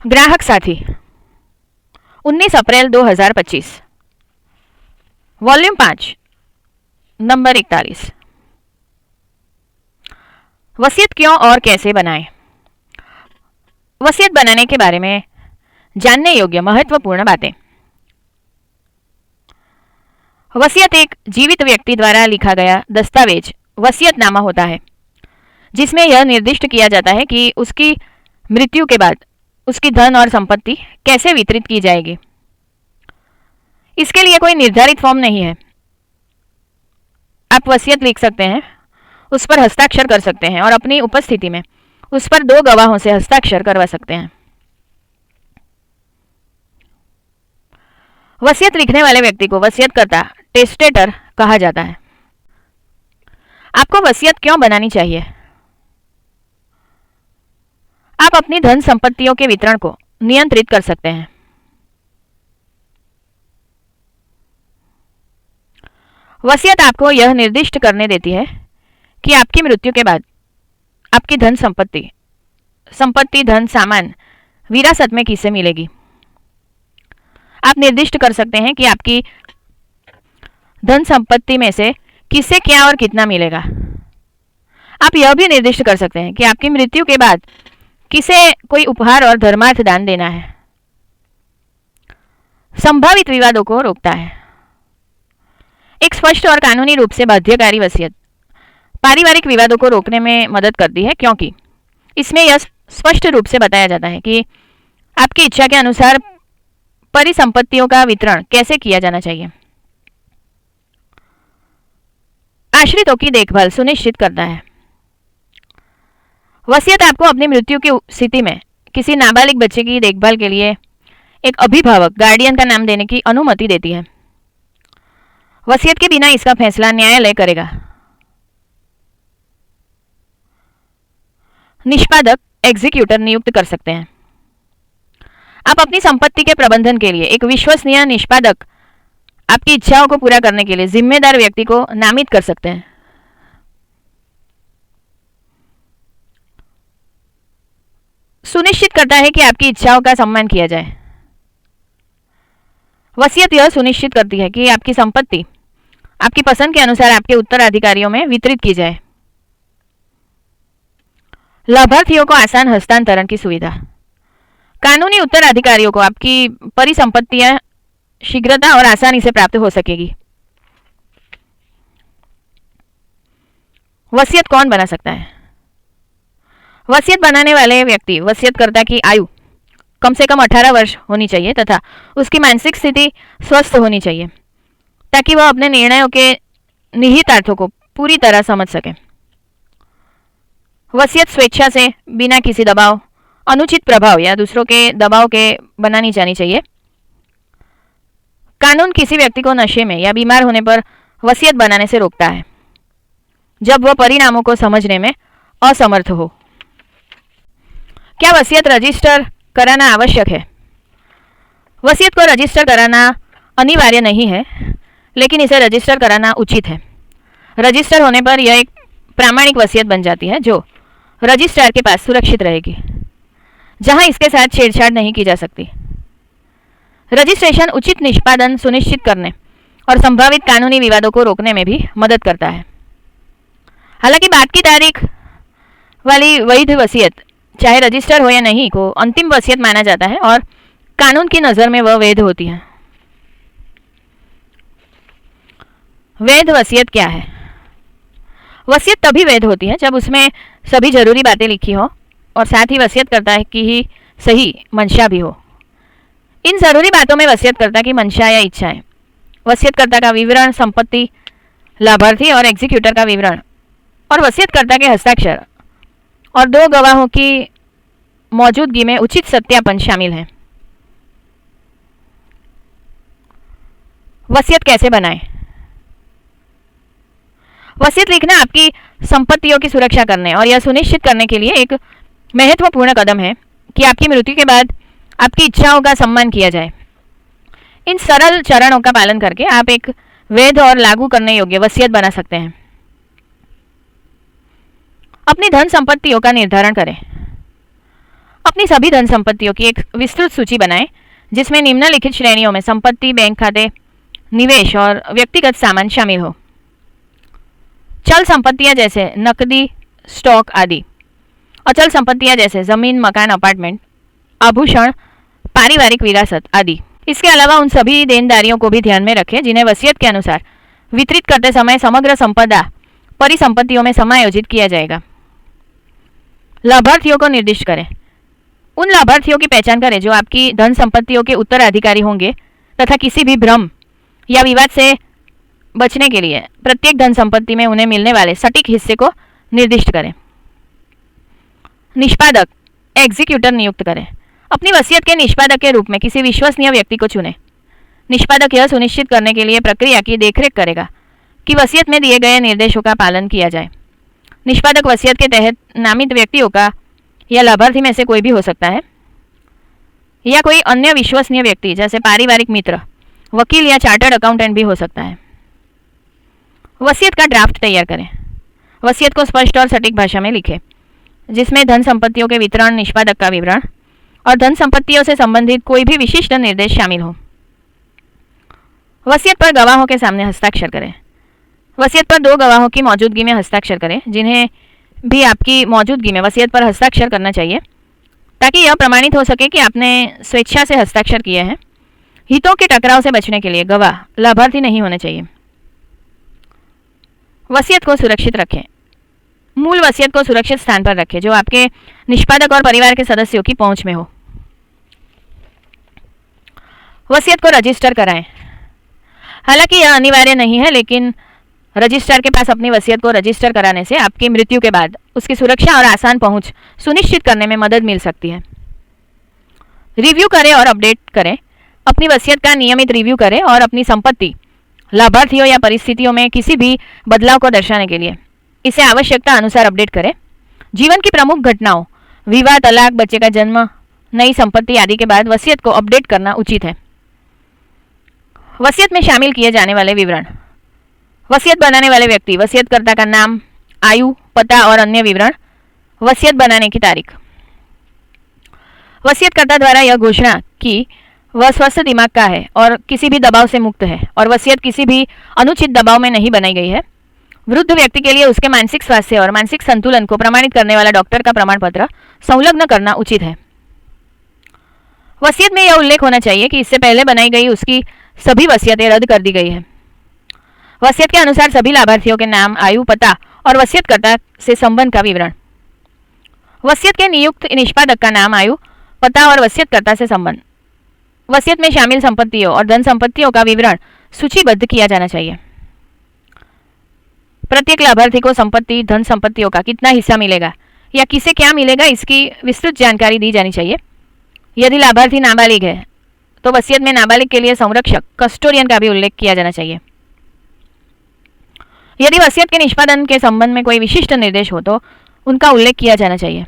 ग्राहक साथी 19 अप्रैल 2025 volume 5 number 41 वसीयत क्यों और कैसे बनाएं। वसीयत बनाने के बारे में जानने योग्य महत्वपूर्ण बातें। वसीयत एक जीवित व्यक्ति द्वारा लिखा गया दस्तावेज वसीयतनामा होता है, जिसमें यह निर्दिष्ट किया जाता है कि उसकी मृत्यु के बाद उसकी धन और संपत्ति कैसे वितरित की जाएगी। इसके लिए कोई निर्धारित फॉर्म नहीं है। आप वसीयत लिख सकते हैं, उस पर हस्ताक्षर कर सकते हैं और अपनी उपस्थिति में उस पर 2 गवाहों से हस्ताक्षर करवा सकते हैं। वसीयत लिखने वाले व्यक्ति को वसीयतकर्ता टेस्टेटर कहा जाता है। आपको वसीयत क्यों बनानी चाहिए? आप अपनी धन संपत्तियों के वितरण को नियंत्रित कर सकते हैं। वसीयत आपको यह निर्दिष्ट करने देती है कि आपकी मृत्यु के बाद आपकी धन संपत्ति धन सामान विरासत में किसे मिलेगी। आप निर्दिष्ट कर सकते हैं कि आपकी धन संपत्ति में से किसे क्या और कितना मिलेगा। आप यह भी निर्दिष्ट कर सकते हैं कि आपकी मृत्यु के बाद किसे कोई उपहार और धर्मार्थ दान देना है। संभावित विवादों को रोकता है। एक स्पष्ट और कानूनी रूप से बाध्यकारी वसीयत पारिवारिक विवादों को रोकने में मदद करती है, क्योंकि इसमें यह स्पष्ट रूप से बताया जाता है कि आपकी इच्छा के अनुसार परिसंपत्तियों का वितरण कैसे किया जाना चाहिए। आश्रितों की देखभाल सुनिश्चित करता है। वसीयत आपको अपनी मृत्यु की स्थिति में किसी नाबालिग बच्चे की देखभाल के लिए एक अभिभावक गार्डियन का नाम देने की अनुमति देती है। वसीयत के बिना इसका फैसला न्यायालय करेगा। निष्पादक एग्जीक्यूटर नियुक्त कर सकते हैं। आप अपनी संपत्ति के प्रबंधन के लिए एक विश्वसनीय निष्पादक आपकी इच्छाओं को पूरा करने के लिए जिम्मेदार व्यक्ति को नामित कर सकते हैं। सुनिश्चित करता है कि आपकी इच्छाओं का सम्मान किया जाए। वसीयत यह सुनिश्चित करती है कि आपकी संपत्ति आपकी पसंद के अनुसार आपके उत्तराधिकारियों में वितरित की जाए। लाभार्थियों को आसान हस्तांतरण की सुविधा। कानूनी उत्तराधिकारियों को आपकी परिसंपत्तियां शीघ्रता और आसानी से प्राप्त हो सकेगी। वसीयत कौन बना सकता है? वसीयत बनाने वाले व्यक्ति वसीयतकर्ता की आयु कम से कम 18 वर्ष होनी चाहिए तथा उसकी मानसिक स्थिति स्वस्थ होनी चाहिए, ताकि वह अपने निर्णयों के निहितार्थों को पूरी तरह समझ सके। वसीयत स्वेच्छा से, बिना किसी दबाव, अनुचित प्रभाव या दूसरों के दबाव के बनानी जानी चाहिए। कानून किसी व्यक्ति को नशे में या बीमार होने पर वसीयत बनाने से रोकता है, जब वह परिणामों को समझने में असमर्थ हो। क्या वसीयत रजिस्टर कराना आवश्यक है? वसीयत को रजिस्टर कराना अनिवार्य नहीं है, लेकिन इसे रजिस्टर कराना उचित है। रजिस्टर होने पर यह एक प्रामाणिक वसीयत बन जाती है, जो रजिस्ट्रार के पास सुरक्षित रहेगी, जहां इसके साथ छेड़छाड़ नहीं की जा सकती। रजिस्ट्रेशन उचित निष्पादन सुनिश्चित करने और संभावित कानूनी विवादों को रोकने में भी मदद करता है। हालांकि बाद की तारीख वाली वैध वसीयत, चाहे रजिस्टर हो या नहीं, को अंतिम वसीयत माना जाता है और कानून की नज़र में वह वैध होती है। वैध वसीयत क्या है? वसीयत तभी वैध होती है जब उसमें सभी जरूरी बातें लिखी हो और साथ ही वसीयतकर्ता की ही सही मंशा भी हो। इन जरूरी बातों में वसीयतकर्ता की मंशा या इच्छाएं, वसीयतकर्ता का विवरण, संपत्ति, लाभार्थी और एग्जीक्यूटर का विवरण और वसीयतकर्ता के हस्ताक्षर और 2 गवाहों की मौजूदगी में उचित सत्यापन शामिल है। वसीयत कैसे बनाएं? वसीयत लिखना आपकी संपत्तियों की सुरक्षा करने और यह सुनिश्चित करने के लिए एक महत्वपूर्ण कदम है कि आपकी मृत्यु के बाद आपकी इच्छाओं का सम्मान किया जाए। इन सरल चरणों का पालन करके आप एक वैध और लागू करने योग्य वसीयत बना सकते हैं। अपनी धन संपत्तियों का निर्धारण करें। अपनी सभी धन संपत्तियों की एक विस्तृत सूची बनाएं जिसमें निम्नलिखित श्रेणियों में संपत्ति, बैंक खाते, निवेश और व्यक्तिगत सामान शामिल हो। चल संपत्तियां जैसे नकदी, स्टॉक आदि। अचल संपत्तियां जैसे जमीन, मकान, अपार्टमेंट, आभूषण, पारिवारिक विरासत आदि। इसके अलावा उन सभी देनदारियों को भी ध्यान में रखें जिन्हें वसीयत के अनुसार वितरित करते समय समग्र संपदा परिसंपत्तियों में समायोजित किया जाएगा। लाभार्थियों को निर्दिष्ट करें। उन लाभार्थियों की पहचान करें जो आपकी धन संपत्तियों के उत्तराधिकारी होंगे तथा किसी भी भ्रम या विवाद से बचने के लिए प्रत्येक धन संपत्ति में उन्हें मिलने वाले सटीक हिस्से को निर्दिष्ट करें। निष्पादक एग्जीक्यूटर नियुक्त करें। अपनी वसीयत के निष्पादक के रूप में किसी विश्वसनीय व्यक्ति को चुनें। निष्पादक यह सुनिश्चित करने के लिए प्रक्रिया की देखरेख करेगा कि वसीयत में दिए गए निर्देशों का पालन किया जाए। निष्पादक वसीयत के तहत नामित व्यक्तियों का या लाभार्थी में से कोई भी हो सकता है या कोई अन्य विश्वसनीय व्यक्ति जैसे पारिवारिक मित्र, वकील या चार्टर्ड अकाउंटेंट भी हो सकता है। वसीयत का ड्राफ्ट तैयार करें। वसीयत को स्पष्ट और सटीक भाषा में लिखें जिसमें धन संपत्तियों के वितरण, निष्पादक का विवरण और धन संपत्तियों से संबंधित कोई भी विशिष्ट निर्देश शामिल हो। वसीयत पर गवाहों के सामने हस्ताक्षर करें। वसीयत पर 2 गवाहों की मौजूदगी में हस्ताक्षर करें जिन्हें भी आपकी मौजूदगी में वसीयत पर हस्ताक्षर करना चाहिए ताकि यह प्रमाणित हो सके कि आपने स्वेच्छा से हस्ताक्षर किए हैं। हितों के टकराव से बचने के लिए गवाह लाभार्थी नहीं होने चाहिए। वसीयत को सुरक्षित रखें। मूल वसीयत को सुरक्षित स्थान पर रखें जो आपके निष्पादक और परिवार के सदस्यों की पहुंच में हो। वसीयत को रजिस्टर कराएं। हालांकि यह अनिवार्य नहीं है, लेकिन रजिस्ट्रार के पास अपनी वसीयत को रजिस्टर कराने से आपकी मृत्यु के बाद उसकी सुरक्षा और आसान पहुंच सुनिश्चित करने में मदद मिल सकती है। रिव्यू करें और अपडेट करें। अपनी वसीयत का नियमित रिव्यू करें और अपनी संपत्ति, लाभार्थियों या परिस्थितियों में किसी भी बदलाव को दर्शाने के लिए इसे आवश्यकता अनुसार अपडेट करें। जीवन की प्रमुख घटनाओं, विवाह, तलाक, बच्चे का जन्म, नई संपत्ति आदि के बाद वसीयत को अपडेट करना उचित है। वसीयत में शामिल किए जाने वाले विवरण। वसीयत बनाने वाले व्यक्ति, वसीयतकर्ता का नाम, आयु, पता और अन्य विवरण। वसीयत बनाने की तारीख। वसीयतकर्ता द्वारा यह घोषणा कि वह स्वस्थ दिमाग का है और किसी भी दबाव से मुक्त है और वसीयत किसी भी अनुचित दबाव में नहीं बनाई गई है। वृद्ध व्यक्ति के लिए उसके मानसिक स्वास्थ्य और मानसिक संतुलन को प्रमाणित करने वाला डॉक्टर का प्रमाण पत्र संलग्न करना उचित है। वसीयत में यह उल्लेख होना चाहिए कि इससे पहले बनाई गई उसकी सभी वसीयतें रद्द कर दी गई है। वसीयत के अनुसार सभी लाभार्थियों के नाम, आयु, पता और वसीयतकर्ता से संबंध का विवरण। वसीयत के नियुक्त निष्पादक का नाम, आयु, पता और वसीयतकर्ता से संबंध। वसीयत में शामिल संपत्तियों और धन संपत्तियों का विवरण सूचीबद्ध किया जाना चाहिए। प्रत्येक लाभार्थी को संपत्ति, धन संपत्तियों का कितना हिस्सा मिलेगा या किसे क्या मिलेगा इसकी विस्तृत जानकारी दी जानी चाहिए। यदि लाभार्थी नाबालिग है तो वसीयत में नाबालिग के लिए संरक्षक, कस्टोडियन का भी उल्लेख किया जाना चाहिए। यदि वसीयत के निष्पादन के संबंध में कोई विशिष्ट निर्देश हो तो उनका उल्लेख किया जाना चाहिए।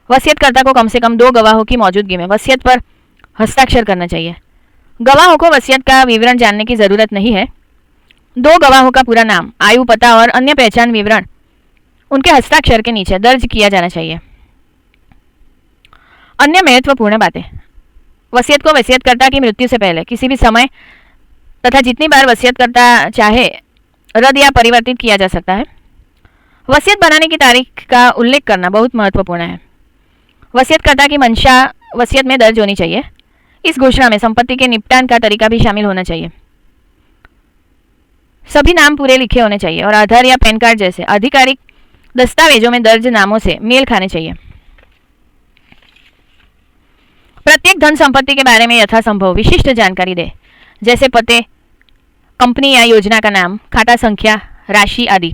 वसीयतकर्ता को कम से कम 2 गवाहों की मौजूदगी में वसीयत पर हस्ताक्षर करना चाहिए। गवाहों को वसीयत का विवरण जानने की जरूरत नहीं है। 2 गवाहों का पूरा नाम, आयु, पता और अन्य पहचान विवरण उनके हस्ताक्षर के नीचे दर्ज किया जाना चाहिए। अन्य महत्वपूर्ण बातें। वसीयत को वसीयतकर्ता की मृत्यु से पहले किसी भी समय तथा जितनी बार वसीयतकर्ता चाहे रद्द या परिवर्तित किया जा सकता है। वसीयत बनाने की तारीख का उल्लेख करना बहुत महत्वपूर्ण है। वसीयतकर्ता की मंशा वसीयत में दर्ज होनी चाहिए। इस घोषणा में संपत्ति के निपटान का तरीका भी शामिल होना चाहिए। सभी नाम पूरे लिखे होने चाहिए और आधार या पैन कार्ड जैसे आधिकारिक दस्तावेजों में दर्ज नामों से मेल खाने चाहिए। प्रत्येक धन संपत्ति के बारे में यथासंभव विशिष्ट जानकारी दे, जैसे पते, कंपनी या योजना का नाम, खाता संख्या, राशि आदि।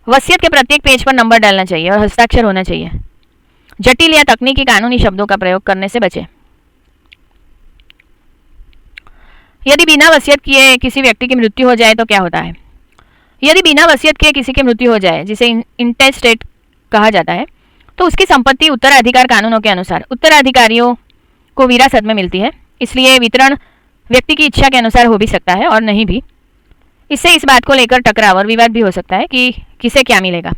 वसीयत के प्रत्येक पेज पर नंबर डालना चाहिए और हस्ताक्षर होना चाहिए। जटिल या तकनीकी कानूनी शब्दों का प्रयोग करने से बचें। यदि बिना वसीयत किए किसी व्यक्ति की मृत्यु हो जाए तो क्या होता है? यदि बिना वसीयत किए किसी की मृत्यु हो जाए, जिसे इंटेस्टेट कहा जाता है, तो उसकी संपत्ति उत्तराधिकार कानूनों के अनुसार उत्तराधिकारियों को विरासत में मिलती है। इसलिए वितरण व्यक्ति की इच्छा के अनुसार हो भी सकता है और नहीं भी। इससे इस बात को लेकर टकराव और विवाद भी हो सकता है कि किसे क्या मिलेगा।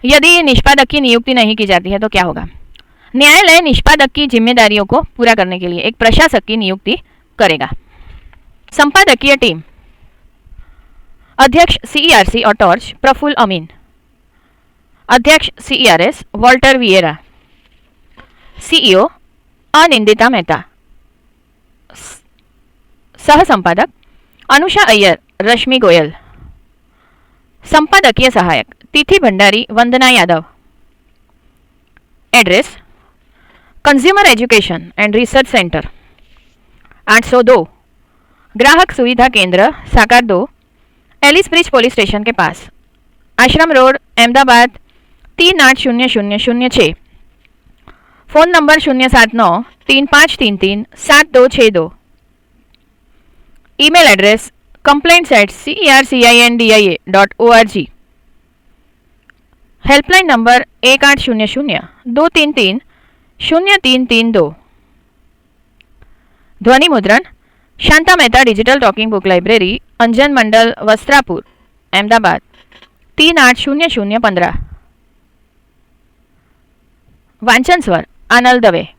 यदि निष्पादक की नियुक्ति नहीं की जाती है तो क्या होगा? न्यायालय निष्पादक की जिम्मेदारियों को पूरा करने के लिए एक प्रशासक की नियुक्ति करेगा। संपादकीय टीम: अध्यक्ष CERC और टॉर्च प्रफुल्ल अमीन, अध्यक्ष CERS Walter Vieira, CEO Anindita Mehta, सह संपादक अनुषा अय्यर, रश्मि गोयल, संपादकीय सहायक Tithi Bhandari, Vandana Yadav. Address: consumer education and research centre, 802 ग्राहक सुविधा केंद्र, साकार 2, एलिस ब्रिज पुलिस स्टेशन के पास, Ashram road, Ahmedabad 380006। Phone number 079-3533-7262। Email address complaints@cercindia.org। Helpline number 1800-233-0332। ध्वनि मुद्रण Shanta Mehta digital talking book library, Anjan Mandal, Vastrapur, Ahmedabad 380015। वांचन स्वर आनल दवे।